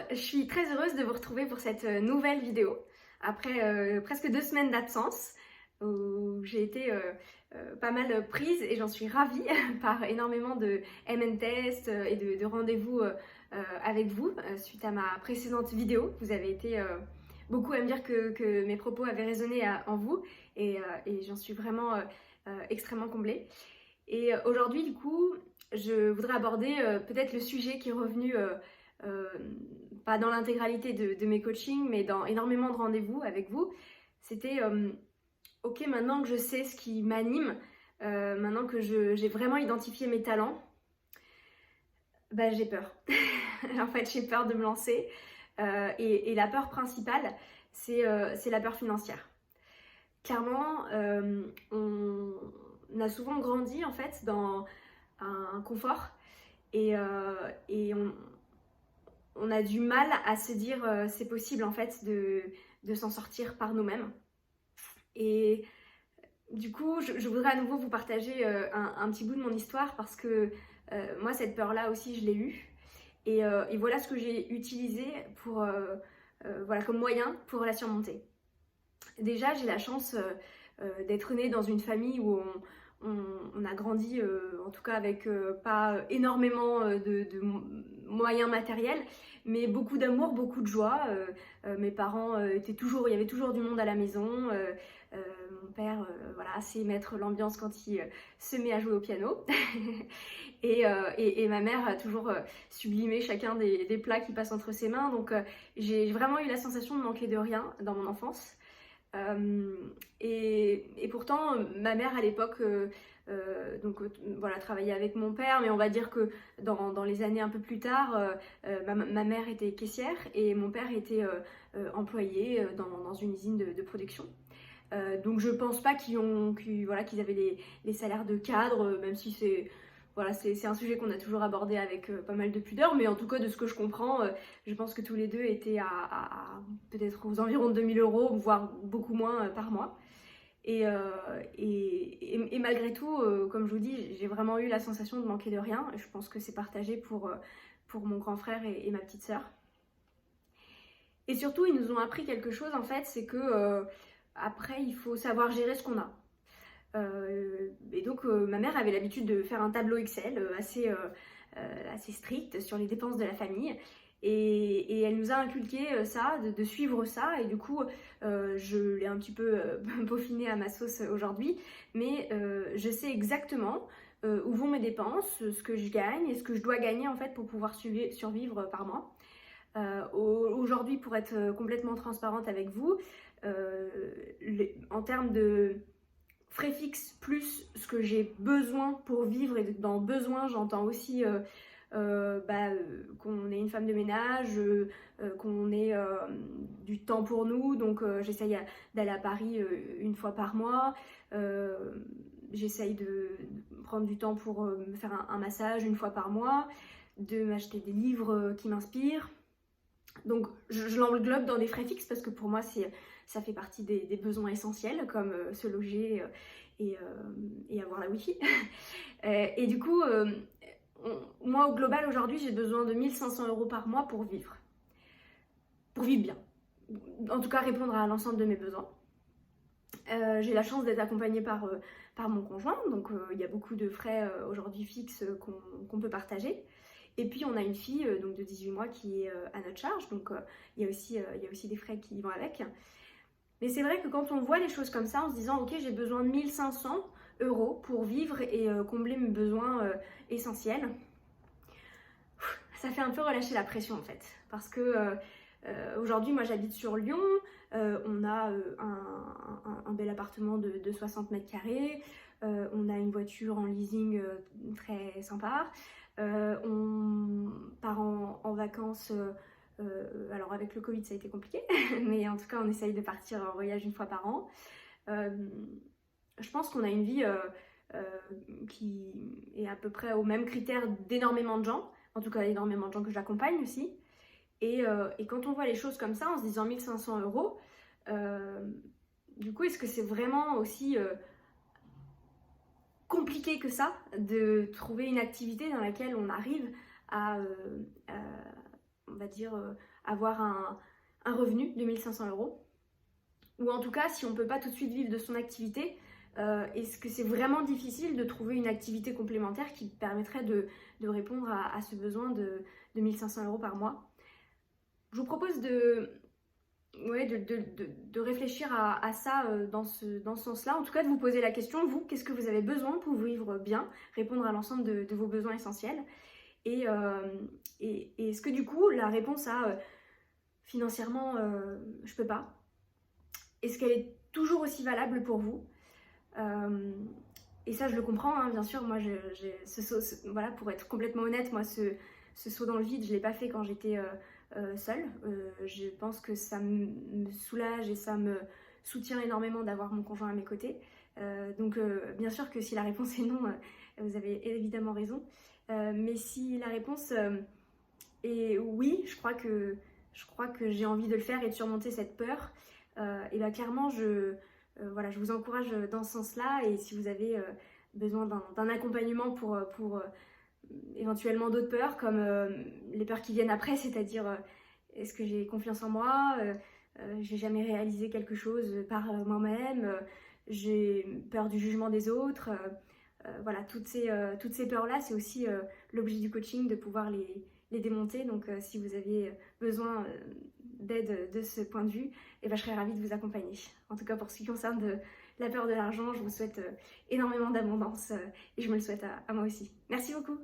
je suis très heureuse de vous retrouver pour cette nouvelle vidéo. Après presque 2 semaines d'absence, où j'ai été pas mal prise et j'en suis ravie par énormément de MN tests et de rendez-vous avec vous suite à ma précédente vidéo. Vous avez été beaucoup à me dire que mes propos avaient résonné en vous et j'en suis vraiment extrêmement comblée. Et aujourd'hui, du coup, je voudrais aborder peut-être le sujet qui est revenu pas dans l'intégralité de mes coachings, mais dans énormément de rendez-vous avec vous. C'était ok, maintenant que je sais ce qui m'anime, maintenant que j'ai vraiment identifié mes talents, bah, j'ai peur. En fait, j'ai peur de me lancer. Et la peur principale, c'est la peur financière. Clairement, on a souvent grandi en fait dans un confort et on a du mal à se dire c'est possible en fait de s'en sortir par nous-mêmes. Et du coup, je voudrais à nouveau vous partager un petit bout de mon histoire parce que moi, cette peur-là aussi, je l'ai eue. Et voilà ce que j'ai utilisé pour, voilà, comme moyen pour la surmonter. Déjà, j'ai la chance d'être née dans une famille où on a grandi, en tout cas avec pas énormément de moyens matériels, mais beaucoup d'amour, beaucoup de joie. Mes parents étaient toujours, il y avait toujours du monde à la maison. Mon père, voilà, sait mettre l'ambiance quand il se met à jouer au piano. et ma mère a toujours sublimé chacun des plats qui passent entre ses mains. Donc j'ai vraiment eu la sensation de manquer de rien dans mon enfance. Et pourtant, ma mère à l'époque voilà, travaillait avec mon père, mais on va dire que dans les années un peu plus tard, ma mère était caissière et mon père était employé dans une usine de production. Donc je pense pas qu'ils avaient les salaires de cadre, même si c'est un sujet qu'on a toujours abordé avec pas mal de pudeur, mais en tout cas de ce que je comprends, je pense que tous les deux étaient à peut-être aux environs de 2000 €, voire beaucoup moins par mois. Et malgré tout, comme je vous dis, j'ai vraiment eu la sensation de manquer de rien. Je pense que c'est partagé pour mon grand frère et ma petite sœur. Et surtout, ils nous ont appris quelque chose en fait, c'est que après, il faut savoir gérer ce qu'on a. Et donc ma mère avait l'habitude de faire un tableau Excel assez strict sur les dépenses de la famille et elle nous a inculqué ça, de suivre ça, et du coup je l'ai un petit peu peaufiné à ma sauce aujourd'hui, mais je sais exactement où vont mes dépenses, ce que je gagne et ce que je dois gagner en fait pour pouvoir survivre par mois. Aujourd'hui, pour être complètement transparente avec vous, en termes de frais fixes plus ce que j'ai besoin pour vivre, et dans besoin j'entends aussi qu'on ait une femme de ménage, qu'on ait du temps pour nous, donc j'essaye d'aller à Paris une fois par mois, j'essaye de prendre du temps pour me faire un massage une fois par mois, de m'acheter des livres qui m'inspirent. Donc je l'englobe dans des frais fixes parce que pour moi ça fait partie des besoins essentiels, comme se loger et avoir la wifi. Et du coup, moi au global aujourd'hui j'ai besoin de 1500 € par mois pour vivre bien. En tout cas répondre à l'ensemble de mes besoins. J'ai la chance d'être accompagnée par mon conjoint, donc il y a beaucoup de frais aujourd'hui fixes qu'on peut partager. Et puis on a une fille donc de 18 mois qui est à notre charge, donc il y a aussi des frais qui vont avec. Mais c'est vrai que quand on voit les choses comme ça, en se disant ok, j'ai besoin de 1500 € pour vivre et combler mes besoins essentiels, ça fait un peu relâcher la pression en fait. Parce que aujourd'hui, moi j'habite sur Lyon, on a un bel appartement de 60 mètres carrés, on a une voiture en leasing très sympa. On part en vacances, alors avec le Covid ça a été compliqué, mais en tout cas on essaye de partir en voyage une fois par an. Je pense qu'on a une vie qui est à peu près au même critère d'énormément de gens, en tout cas énormément de gens que j'accompagne aussi. Et quand on voit les choses comme ça, en se disant 1500 €, du coup est-ce que c'est vraiment aussi compliqué que ça de trouver une activité dans laquelle on arrive à va dire, avoir un revenu de 1500 euros. Ou en tout cas, si on ne peut pas tout de suite vivre de son activité, est-ce que c'est vraiment difficile de trouver une activité complémentaire qui permettrait de répondre à ce besoin de 1500 euros par mois? Je vous propose de réfléchir à ça dans ce sens-là. En tout cas, de vous poser la question, vous, qu'est-ce que vous avez besoin pour vivre bien, répondre à l'ensemble de vos besoins essentiels? Et est-ce que du coup, la réponse à financièrement, je peux pas, est-ce qu'elle est toujours aussi valable pour vous? Et ça, je le comprends, hein, bien sûr. Moi, voilà, pour être complètement honnête, moi, ce saut dans le vide, je ne l'ai pas fait quand j'étais seule. Je pense que ça me soulage et ça me soutient énormément d'avoir mon conjoint à mes côtés. Donc, bien sûr que si la réponse est non, vous avez évidemment raison. Mais si la réponse est oui, je crois que j'ai envie de le faire et de surmonter cette peur, et bien clairement, voilà, je vous encourage dans ce sens-là. Et si vous avez besoin d'un accompagnement pour éventuellement d'autres peurs, comme les peurs qui viennent après, c'est-à-dire est-ce que j'ai confiance en moi, j'ai jamais réalisé quelque chose par moi-même, j'ai peur du jugement des autres, voilà, toutes ces peurs-là, c'est aussi l'objet du coaching, de pouvoir les démonter. Donc si vous avez besoin d'aide de ce point de vue, et ben, je serais ravie de vous accompagner. En tout cas, pour ce qui concerne la peur de l'argent, je vous souhaite énormément d'abondance et je me le souhaite à moi aussi. Merci beaucoup.